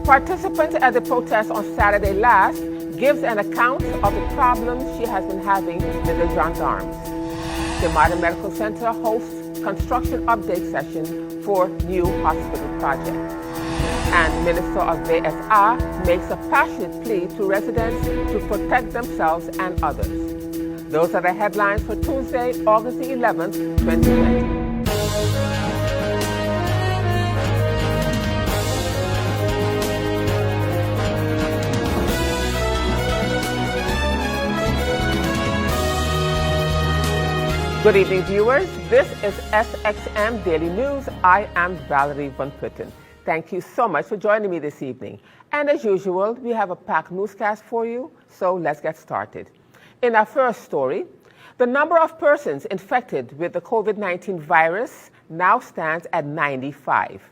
participant at the protest on Saturday last gives an account of the problems she has been having with the gendarmes. The Modern Medical Center hosts construction update session for new hospital project. And Minister of VSA makes a passionate plea to residents to protect themselves and others. Those are the headlines for Tuesday, August the 11th, 2020. Good evening, viewers. This is SXM Daily News. I am Valerie Van Putten. Thank you so much for joining me this evening. And as usual, we have a packed newscast for you, so let's get started. In our first story, the number of persons infected with the COVID-19 virus now stands at 95.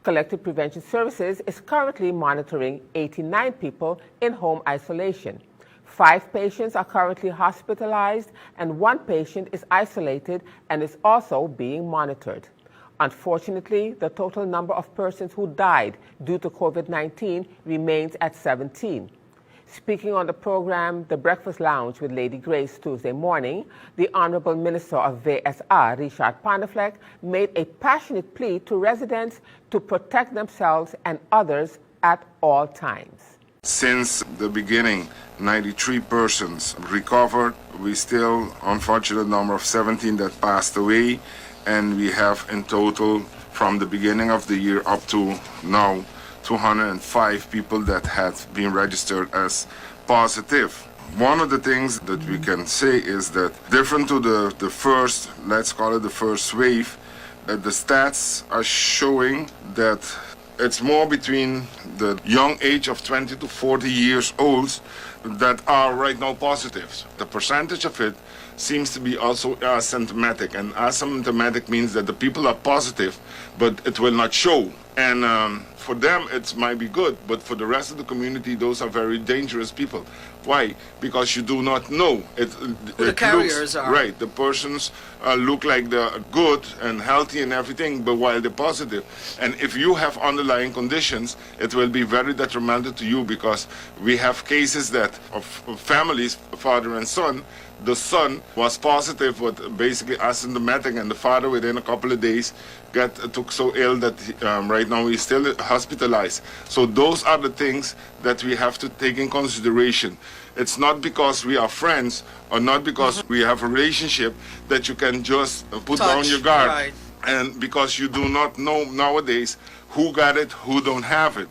Collective Prevention Services is currently monitoring 89 people in home isolation. 5 patients are currently hospitalized, and 1 patient is isolated and is also being monitored. Unfortunately, the total number of persons who died due to COVID-19 remains at 17. Speaking on the program The Breakfast Lounge with Lady Grace Tuesday morning, the Honorable Minister of VSA, Richard Panafleck, made a passionate plea to residents to protect themselves and others at all times. Since the beginning, 93 persons recovered. We still, unfortunate number of 17 that passed away, and we have in total, from the beginning of the year up to now, 205 people that have been registered as positive. One of the things that we can say is that different to the first, let's call it the first wave, the stats are showing that it's more between the young age of 20 to 40 years old that are right now positives. The percentage of it seems to be also asymptomatic, and asymptomatic means that the people are positive, but it will not show. And for them, it might be good, but for the rest of the community, those are very dangerous people. Why? Because you do not know. The carriers are. Right, the persons look like they're good and healthy and everything, but while they're positive. And if you have underlying conditions, it will be very detrimental to you, because we have cases that of families, father and son. The son was positive, but basically asymptomatic, and the father within a couple of days took so ill that right now he's still hospitalized. So those are the things that we have to take in consideration. It's not because we are friends or not because we have a relationship that you can just put down your guard. Right. And because you do not know nowadays who got it, who don't have it.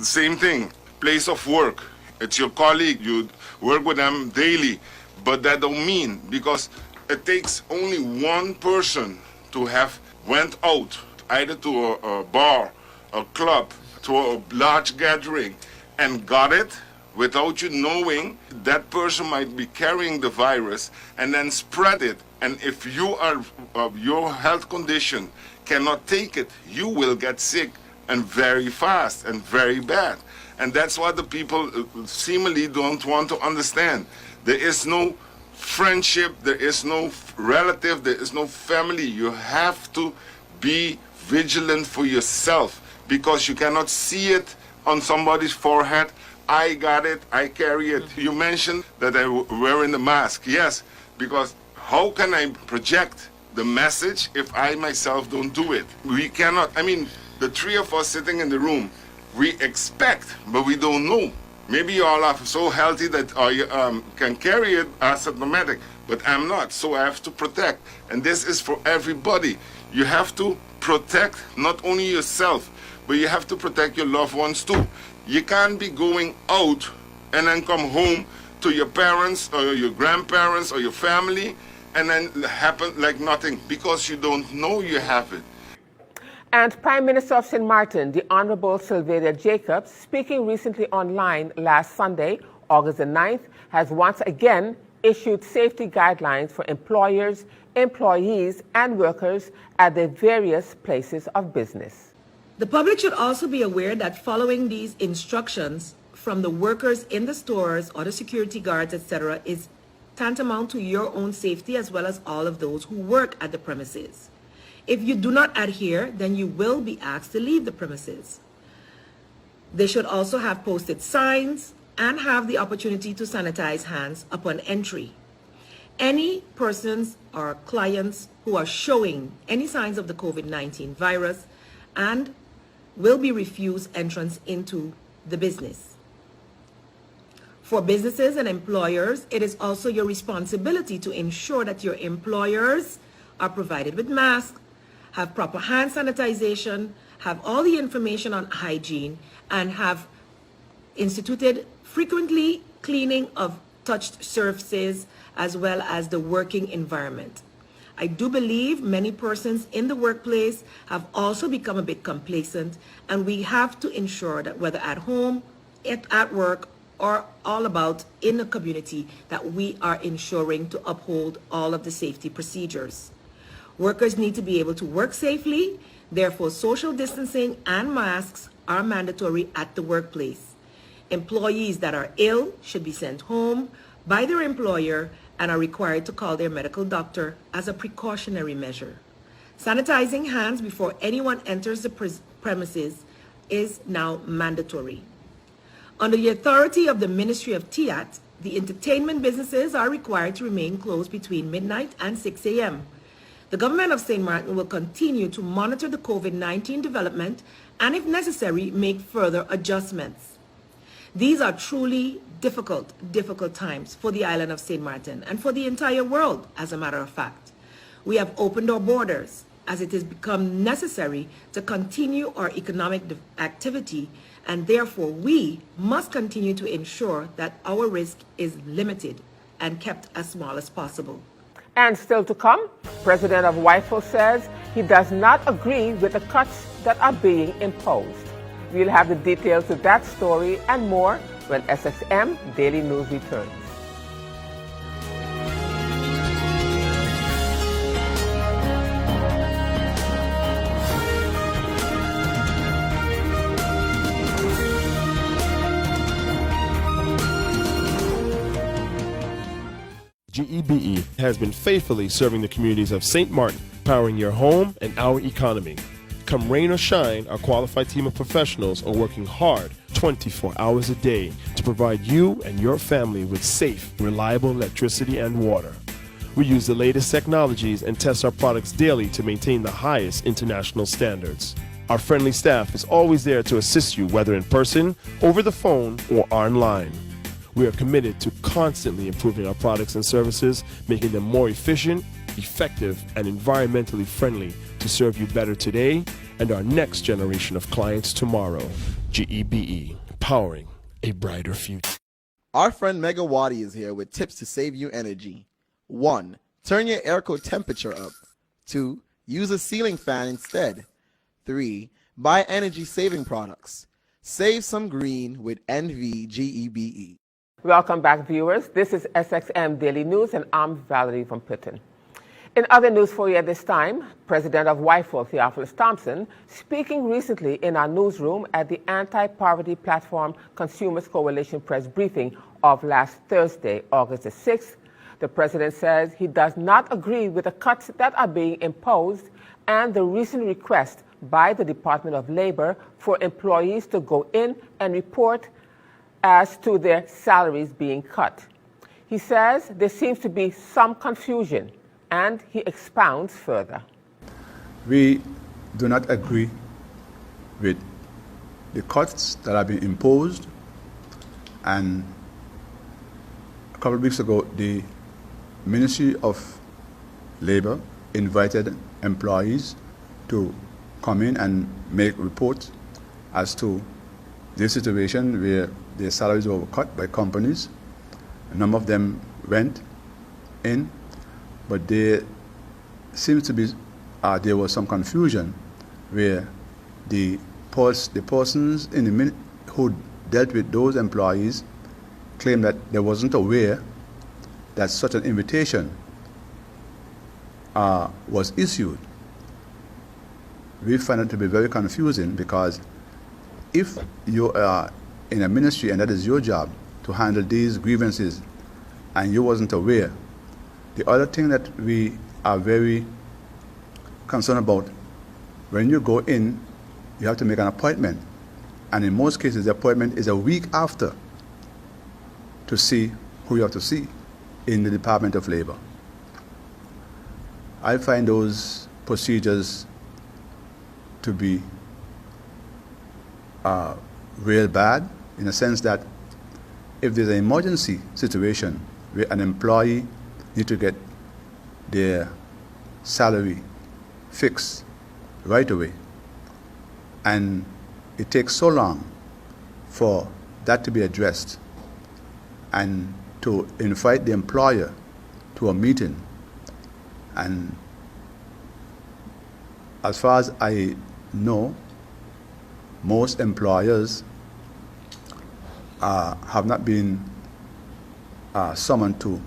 Same thing, place of work. It's your colleague, you work with them daily. But that don't mean, because it takes only one person to have went out, either to a bar, a club, to a large gathering, and got it without you knowing. That person might be carrying the virus and then spread it. And if you are of your health condition cannot take it, you will get sick, and very fast and very bad. And that's what the people seemingly don't want to understand. There is no friendship, there is no relative, there is no family. You have to be vigilant for yourself, because you cannot see it on somebody's forehead. I got it, I carry it. You mentioned that I'm wearing the mask. Yes, because how can I project the message if I myself don't do it? We cannot. I mean, the 3 of us sitting in the room, we expect, but we don't know. Maybe you all are so healthy that you can carry it asymptomatic, but I'm not, so I have to protect. And this is for everybody. You have to protect not only yourself, but you have to protect your loved ones too. You can't be going out and then come home to your parents or your grandparents or your family and then happen like nothing, because you don't know you have it. And Prime Minister of St. Martin, the Honorable Sylvania Jacobs, speaking recently online last Sunday, August the 9th, has once again issued safety guidelines for employers, employees, and workers at their various places of business. The public should also be aware that following these instructions from the workers in the stores or the security guards, etc., is tantamount to your own safety as well as all of those who work at the premises. If you do not adhere, then you will be asked to leave the premises. They should also have posted signs and have the opportunity to sanitize hands upon entry. Any persons or clients who are showing any signs of the COVID-19 virus and will be refused entrance into the business. For businesses and employers, it is also your responsibility to ensure that your employers are provided with masks, have proper hand sanitization, have all the information on hygiene, and have instituted frequently cleaning of touched surfaces as well as the working environment. I do believe many persons in the workplace have also become a bit complacent, and we have to ensure that whether at home, at work, or all about in the community, that we are ensuring to uphold all of the safety procedures. Workers need to be able to work safely, therefore social distancing and masks are mandatory at the workplace. Employees that are ill should be sent home by their employer and are required to call their medical doctor as a precautionary measure. Sanitizing hands before anyone enters the premises is now mandatory. Under the authority of the Ministry of TIAT, the entertainment businesses are required to remain closed between midnight and 6 a.m. The government of St. Martin will continue to monitor the COVID-19 development and, if necessary, make further adjustments. These are truly difficult times for the island of St. Martin and for the entire world, as a matter of fact. We have opened our borders as it has become necessary to continue our economic activity, and therefore we must continue to ensure that our risk is limited and kept as small as possible. And still to come, President of WIFO says he does not agree with the cuts that are being imposed. We'll have the details of that story and more when SXM Daily News returns. GEBE has been faithfully serving the communities of St. Martin, powering your home and our economy. Come rain or shine, our qualified team of professionals are working hard 24 hours a day to provide you and your family with safe, reliable electricity and water. We use the latest technologies and test our products daily to maintain the highest international standards. Our friendly staff is always there to assist you, whether in person, over the phone, or online. We are committed to constantly improving our products and services, making them more efficient, effective, and environmentally friendly to serve you better today and our next generation of clients tomorrow. GEBE, powering a brighter future. Our friend Megawati is here with tips to save you energy. 1. Turn your airco temperature up. 2. Use a ceiling fan instead. 3. Buy energy-saving products. Save some green with NVGEBE. Welcome back, viewers. This is SXM Daily News, and I'm Valerie Van Putten. In other news for you at this time, President of WIFO, Theophilus Thompson, speaking recently in our newsroom at the Anti-Poverty Platform Consumers Coalition press briefing of last Thursday, August the 6th, the president says he does not agree with the cuts that are being imposed and the recent request by the Department of Labor for employees to go in and report as to their salaries being cut. He says there seems to be some confusion, and he expounds further. We do not agree with the cuts that have been imposed, and a couple of weeks ago the Ministry of Labor invited employees to come in and make reports as to the situation where their salaries were cut by companies. A number of them went in, but there seems to be there was some confusion where the persons in the who dealt with those employees claimed that they wasn't aware that such an invitation was issued. We find it to be very confusing, because if you are in a ministry and that is your job to handle these grievances and you wasn't aware, the other thing that we are very concerned about, when you go in, you have to make an appointment, And in most cases, the appointment is a week after to see who you have to see in the Department of Labor. I find those procedures to be real bad, in a sense that if there's an emergency situation where an employee needs to get their salary fixed right away, and it takes so long for that to be addressed, and to invite the employer to a meeting, and as far as I know, most employers have not been summoned to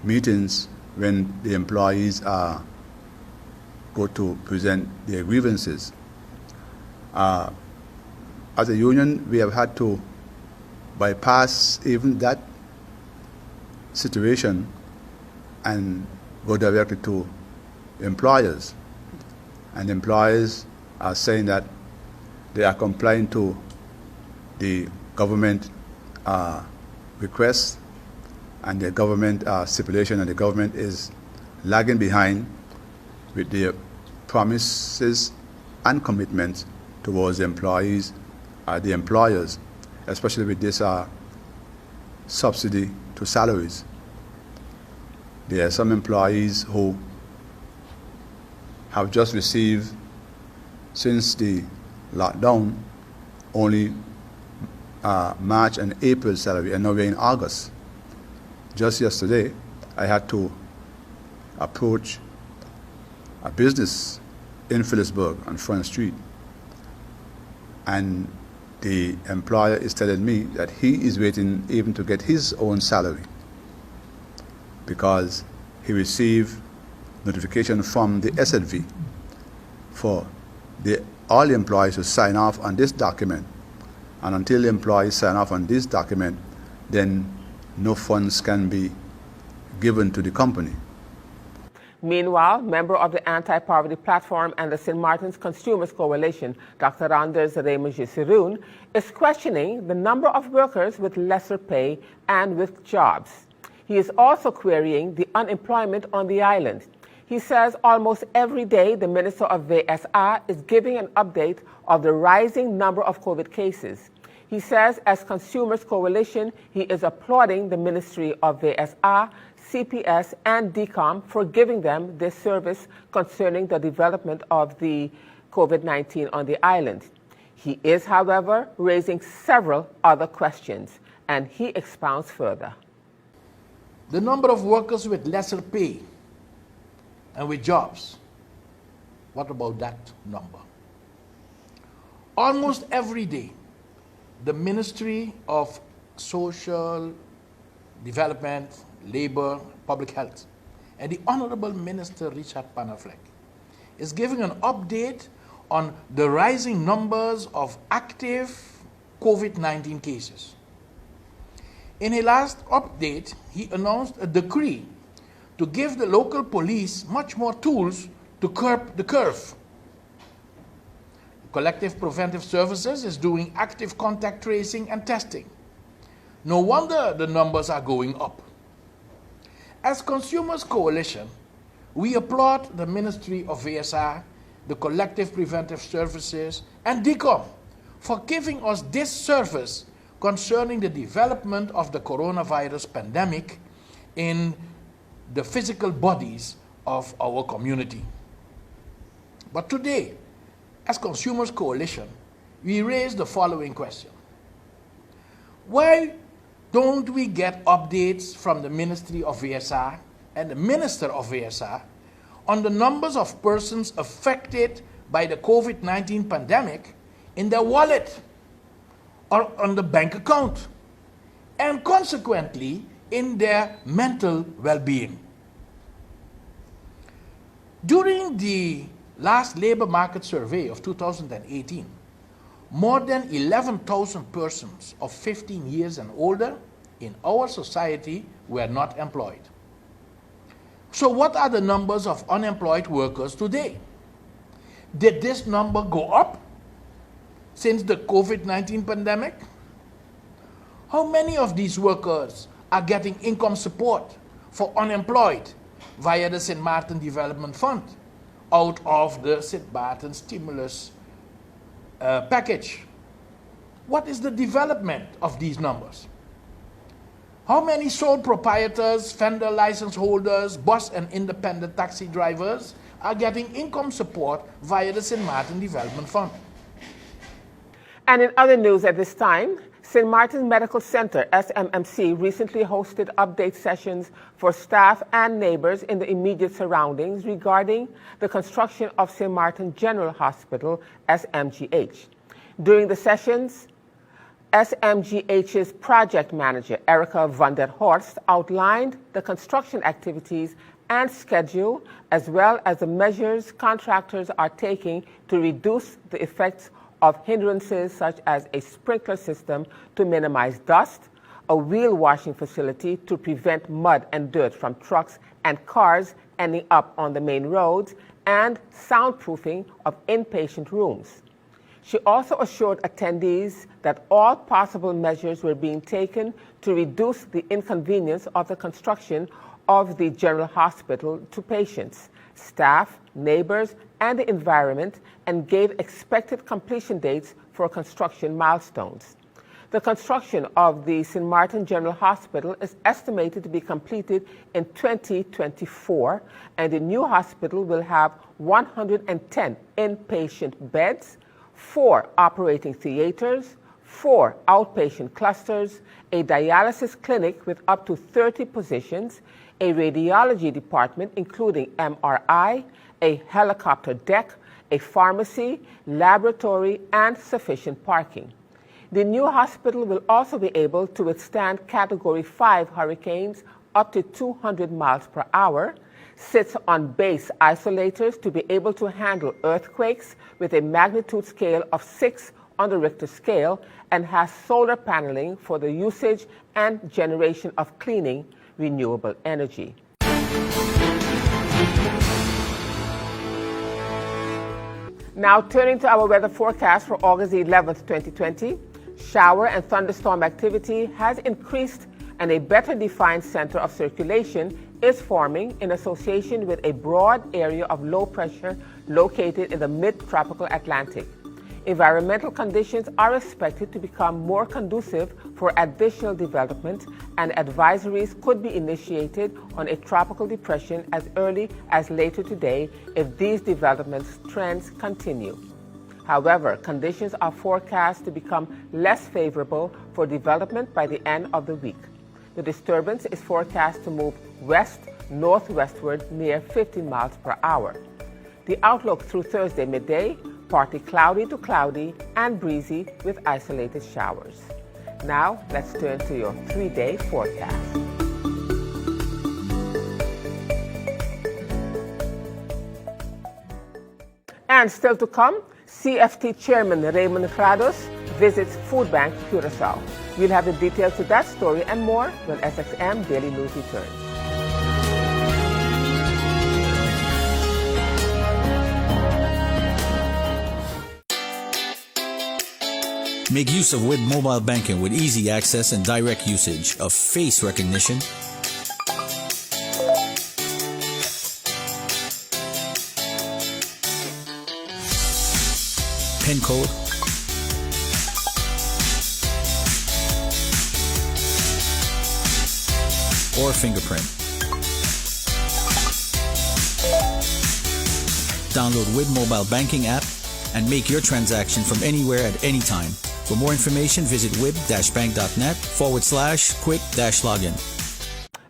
meetings when the employees go to present their grievances. As a union, we have had to bypass even that situation and go directly to employers. And employers are saying that they are complying to the government requests and the government stipulation, and the government is lagging behind with their promises and commitments towards the employees, the employers, especially with this subsidy to salaries. There are some employees who have just received, since the lockdown, only March and April salary, and now we're in August. Just yesterday, I had to approach a business in Phillipsburg on Front Street, and the employer is telling me that he is waiting even to get his own salary because he received notification from the SLV for all the employees to sign off on this document. And until the employees sign off on this document, then no funds can be given to the company. Meanwhile, member of the Anti-Poverty Platform and the St. Martin's Consumers Coalition, Dr. Anders Raymond Gisseroon, is questioning the number of workers with lesser pay and with jobs. He is also querying the unemployment on the island. He says almost every day the Minister of VSA is giving an update of the rising number of COVID cases. He says as Consumers Coalition, he is applauding the Ministry of VSA, CPS, and DCOM for giving them this service concerning the development of the COVID-19 on the island. He is, however, raising several other questions, and he expounds further. The number of workers with lesser pay and with jobs, what about that number? Almost every day, the Ministry of Social Development, Labor, Public Health, and the Honorable Minister Richard Panafleck is giving an update on the rising numbers of active COVID-19 cases. In a last update, he announced a decree to give the local police much more tools to curb the curve. Collective Preventive Services is doing active contact tracing and testing. No wonder the numbers are going up. As Consumers Coalition, we applaud the Ministry of VSA, the Collective Preventive Services, and DCOM for giving us this service concerning the development of the coronavirus pandemic in the physical bodies of our community. But today, as Consumers Coalition, we raise the following question. Why don't we get updates from the Ministry of VSA and the Minister of VSA on the numbers of persons affected by the COVID-19 pandemic in their wallet or on the bank account, and consequently in their mental well-being? During the last labor market survey of 2018, more than 11,000 persons of 15 years and older in our society were not employed. So what are the numbers of unemployed workers today? Did this number go up since the COVID-19 pandemic? How many of these workers are getting income support for unemployed via the St. Martin Development Fund out of the St. Martin stimulus package? What is the development of these numbers? How many sole proprietors, vendor license holders, bus and independent taxi drivers are getting income support via the St. Martin Development Fund? And in other news at this time, St. Martin's Medical Center, SMMC, recently hosted update sessions for staff and neighbors in the immediate surroundings regarding the construction of St. Martin General Hospital, SMGH. During the sessions, SMGH's project manager, Erica van der Horst, outlined the construction activities and schedule, as well as the measures contractors are taking to reduce the effects of hindrances such as a sprinkler system to minimize dust, a wheel washing facility to prevent mud and dirt from trucks and cars ending up on the main roads, and soundproofing of inpatient rooms. She also assured attendees that all possible measures were being taken to reduce the inconvenience of the construction of the General Hospital to patients, staff, neighbors, and the environment, and gave expected completion dates for construction milestones. The construction of the St. Martin General Hospital is estimated to be completed in 2024, and the new hospital will have 110 inpatient beds, 4 operating theaters, 4 outpatient clusters, a dialysis clinic with up to 30 positions, a radiology department including MRI, a helicopter deck, a pharmacy, laboratory, and sufficient parking. The new hospital will also be able to withstand Category 5 hurricanes up to 200 miles per hour, sits on base isolators to be able to handle earthquakes with a magnitude scale of 6 on the Richter scale, and has solar paneling for the usage and generation of cleaning renewable energy. Now turning to our weather forecast for August 11th, 2020, shower and thunderstorm activity has increased and a better defined center of circulation is forming in association with a broad area of low pressure located in the mid-tropical Atlantic. Environmental conditions are expected to become more conducive for additional development, and advisories could be initiated on a tropical depression as early as later today if these development trends continue. However, conditions are forecast to become less favorable for development by the end of the week. The disturbance is forecast to move west-northwestward near 15 miles per hour. The outlook through Thursday midday, partly cloudy to cloudy and breezy with isolated showers. Now, let's turn to your 3-day forecast. And still to come, CFT Chairman Raymond Grados visits Food Bank Curacao. We'll have the details to that story and more when SXM Daily News returns. Make use of WIB mobile banking with easy access and direct usage of face recognition, PIN code, or fingerprint. Download WIB mobile banking app and make your transaction from anywhere at any time. For more information, visit wib-bank.net/quick-login.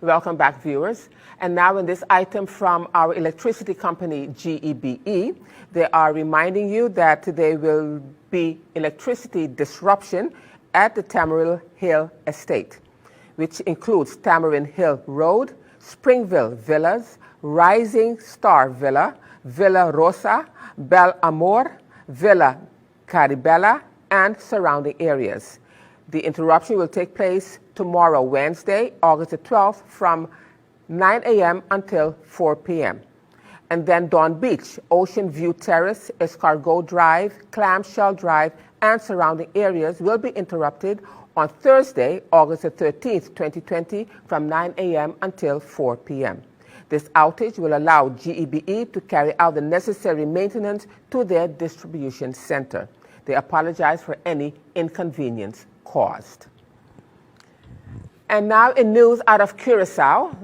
Welcome back, viewers. And now in this item from our electricity company, GEBE, they are reminding you that there will be electricity disruption at the Tamarill Hill Estate, which includes Tamarill Hill Road, Springville Villas, Rising Star Villa, Villa Rosa, Bel Amor, Villa Caribella, and surrounding areas. The interruption will take place tomorrow, Wednesday, August the 12th, from 9 a.m. until 4 p.m. And then Dawn Beach, Ocean View Terrace, Escargot Drive, Clamshell Drive, and surrounding areas will be interrupted on Thursday, August the 13th, 2020, from 9 a.m. until 4 p.m. This outage will allow GEBE to carry out the necessary maintenance to their distribution center. They apologize for any inconvenience caused. And now in news out of Curacao,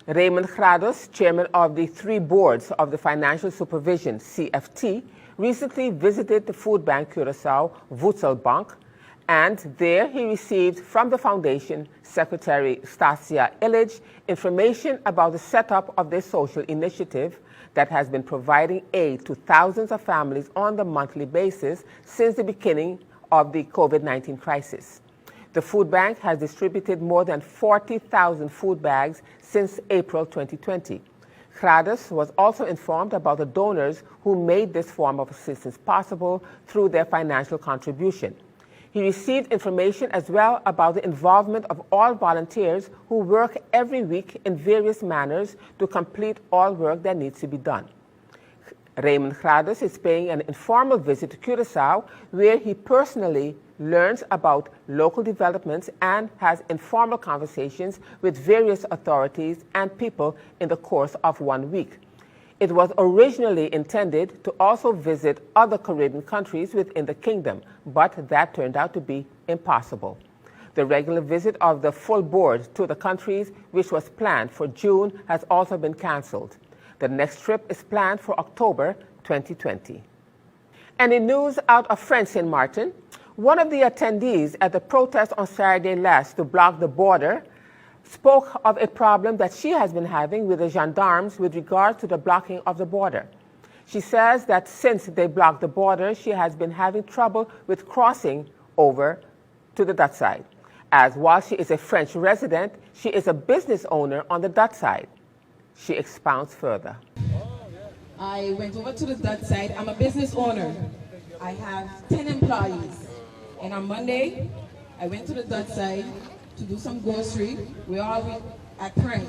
Raymond Grados, chairman of the 3 boards of the Financial Supervision, CFT, recently visited the food bank Curacao Voedselbank, and there he received from the foundation Secretary Stasia Illich information about the setup of their social initiative that has been providing aid to thousands of families on the monthly basis since the beginning of the COVID-19 crisis. The food bank has distributed more than 40,000 food bags since April 2020. Grados was also informed about the donors who made this form of assistance possible through their financial contribution. He received information as well about the involvement of all volunteers who work every week in various manners to complete all work that needs to be done. Raymond Grados is paying an informal visit to Curacao, where he personally learns about local developments and has informal conversations with various authorities and people in the course of 1 week. It was originally intended to also visit other Caribbean countries within the kingdom, but that turned out to be impossible. The regular visit of the full board to the countries, which was planned for June, has also been canceled. The next trip is planned for October 2020. And in news out of French St. Martin, one of the attendees at the protest on Saturday last to block the border spoke of a problem that she has been having with the gendarmes with regard to the blocking of the border. She says that since they blocked the border, she has been having trouble with crossing over to the Dutch side, as while she is a French resident, she is a business owner on the Dutch side. She expounds further. I went over to the Dutch side. I'm a business owner. I have 10 employees. And on Monday, I went to the Dutch side to do some grocery. We all at print.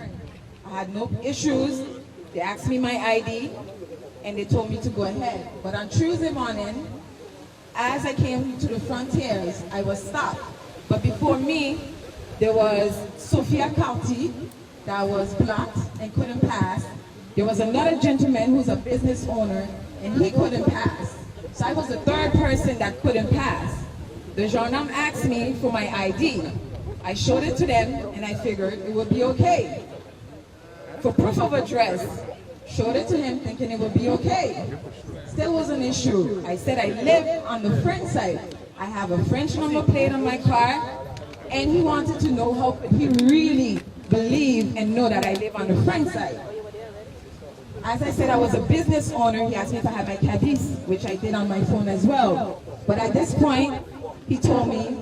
I had no issues. They asked me my ID and they told me to go ahead. But on Tuesday morning, as I came to the frontiers, I was stopped. But before me, there was Sophia County that was blocked and couldn't pass. There was another gentleman who's a business owner and he couldn't pass. So I was the third person that couldn't pass. The gendarme asked me for my ID. I showed it to them and I figured it would be okay. For proof of address, showed it to him thinking it would be okay. Still was an issue. I said I live on the French side. I have a French number plate on my car, and he wanted to know how could he really believe and know that I live on the French side. As I said, I was a business owner. He asked me if I had my cabis, which I did on my phone as well. But at this point, he told me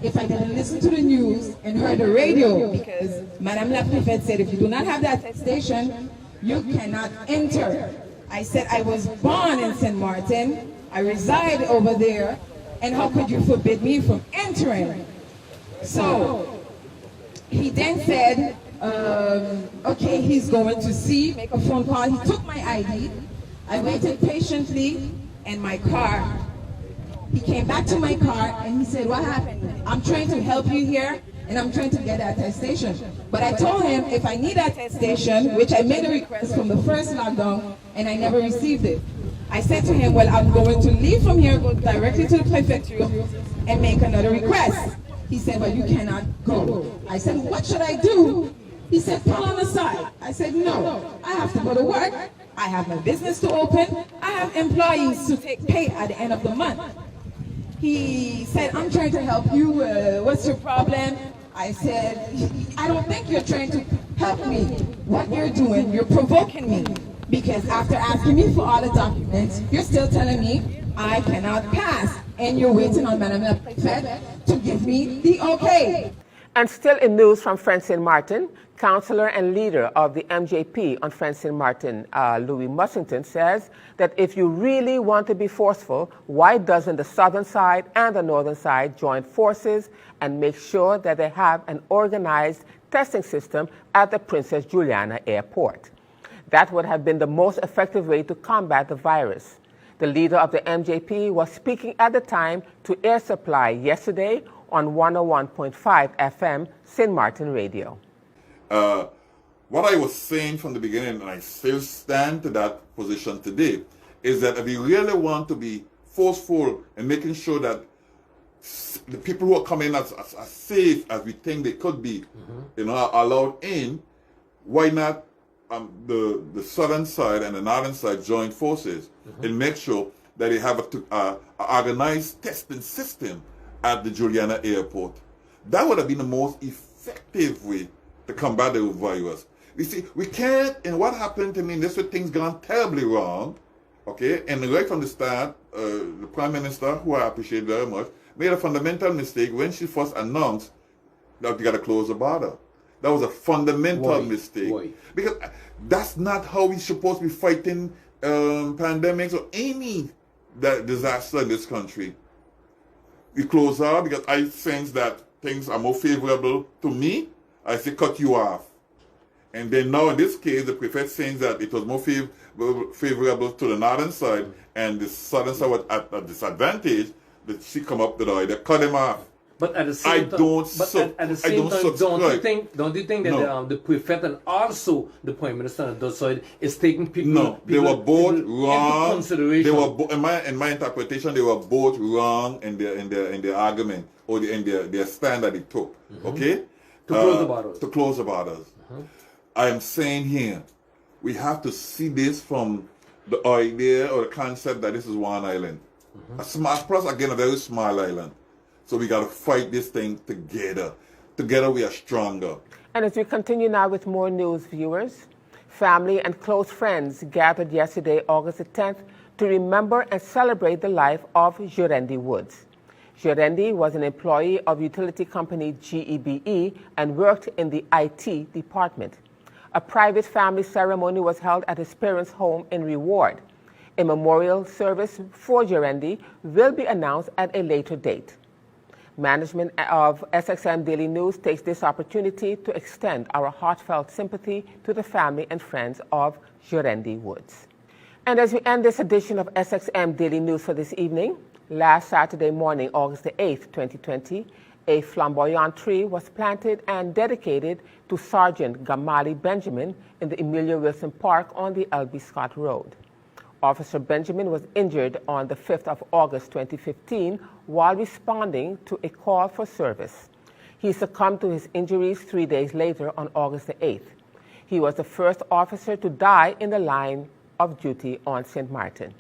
if I didn't listen to the news and heard the radio, because Madame la Préfète said if you do not have that attestation, you cannot enter. I said I was born in St. Martin, I reside over there, and how could you forbid me from entering? So he then said, okay, he's going to see, make a phone call. He took my ID. I waited patiently, and my car, he came back to my car and he said, what happened? I'm trying to help you here and I'm trying to get attestation. But I told him if I need attestation, which I made a request from the first lockdown and I never received it. I said to him, well, I'm going to leave from here, go directly to the prefecture and make another request. He said, well, you cannot go. I said, what should I do? He said, pull on the side. I said, no, I have to go to work. I have my business to open. I have employees to take pay at the end of the month. He said, I'm trying to help you. What's your problem? I said, I don't think you're trying to help me. What you're doing, you're provoking me. Because after asking me for all the documents, you're still telling me I cannot pass. And you're waiting on Madame la Préfète to give me the okay. And still in news from French St. Martin, counselor and leader of the MJP on French St. Martin, Louis Mussington, says that if you really want to be forceful, why doesn't the southern side and the northern side join forces and make sure that they have an organized testing system at the Princess Juliana Airport? That would have been the most effective way to combat the virus. The leader of the MJP was speaking at the time to Air Supply yesterday on 101.5 FM St. Martin Radio. What I was saying from the beginning, and I still stand to that position today, is that if we really want to be forceful in making sure that the people who are coming as safe as we think they could be, are allowed in, why not the southern side and the northern side join forces and make sure that they have an organized testing system at the Juliana Airport? That would have been the most effective way to combat the virus. You see, we can't, and what happened to me, this way things gone terribly wrong, okay? And right from the start, the Prime Minister, who I appreciate very much, made a fundamental mistake when she first announced that we got to close the border. That was a fundamental mistake. Why? Because that's not how we're supposed to be fighting pandemics or any disaster in this country. We close out because I sense that things are more favorable to me. I say cut you off. And then now in this case, the prefect saying that it was more favorable to the northern side and the southern side was at a disadvantage, that she come up to the idea, cut him off. But at the same time, don't you think that the prefect and also the Prime Minister on the other side is taking people they were both wrong. Into consideration? They were in my interpretation, they were both wrong in their argument or in their stand that they took. Okay? To close the borders. To close the borders. I am saying here, we have to see this from the idea or the concept that this is one island. A small, plus again, a very small island. So we got to fight this thing together. Together we are stronger. And as we continue now with more news, viewers, family and close friends gathered yesterday, August the 10th, to remember and celebrate the life of Jurendi Woods. Jurendi was an employee of utility company GEBE and worked in the IT department. A private family ceremony was held at his parents' home in Reward. A memorial service for Jurendi will be announced at a later date. Management of SXM Daily News takes this opportunity to extend our heartfelt sympathy to the family and friends of Jurendi Woods. And as we end this edition of SXM Daily News for this evening, last Saturday morning, August the 8th, 2020, a flamboyant tree was planted and dedicated to Sergeant Gamali Benjamin in the Emilia Wilson Park on the L.B. Scott Road. Officer Benjamin was injured on the 5th of August 2015 while responding to a call for service. He succumbed to his injuries 3 days later on August the 8th. He was the first officer to die in the line of duty on St. Martin.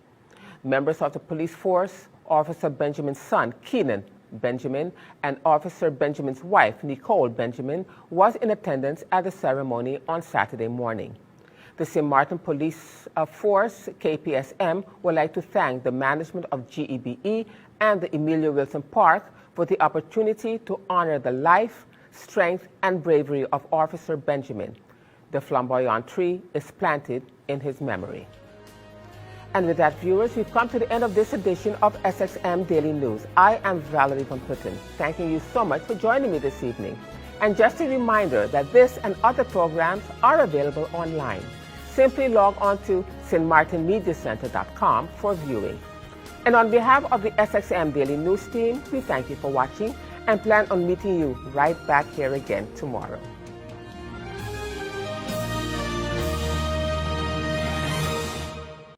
Members of the police force, Officer Benjamin's son, Keenan Benjamin, and Officer Benjamin's wife, Nicole Benjamin, was in attendance at the ceremony on Saturday morning. The St. Martin Police Force, KPSM, would like to thank the management of GEBE and the Emilia Wilson Park for the opportunity to honor the life, strength, and bravery of Officer Benjamin. The flamboyant tree is planted in his memory. And with that, viewers, we've come to the end of this edition of SXM Daily News. I am Valerie Van Putten, thanking you so much for joining me this evening. And just a reminder that this and other programs are available online. Simply log on to stmartinmediacenter.com for viewing. And on behalf of the SXM Daily News team, we thank you for watching and plan on meeting you right back here again tomorrow.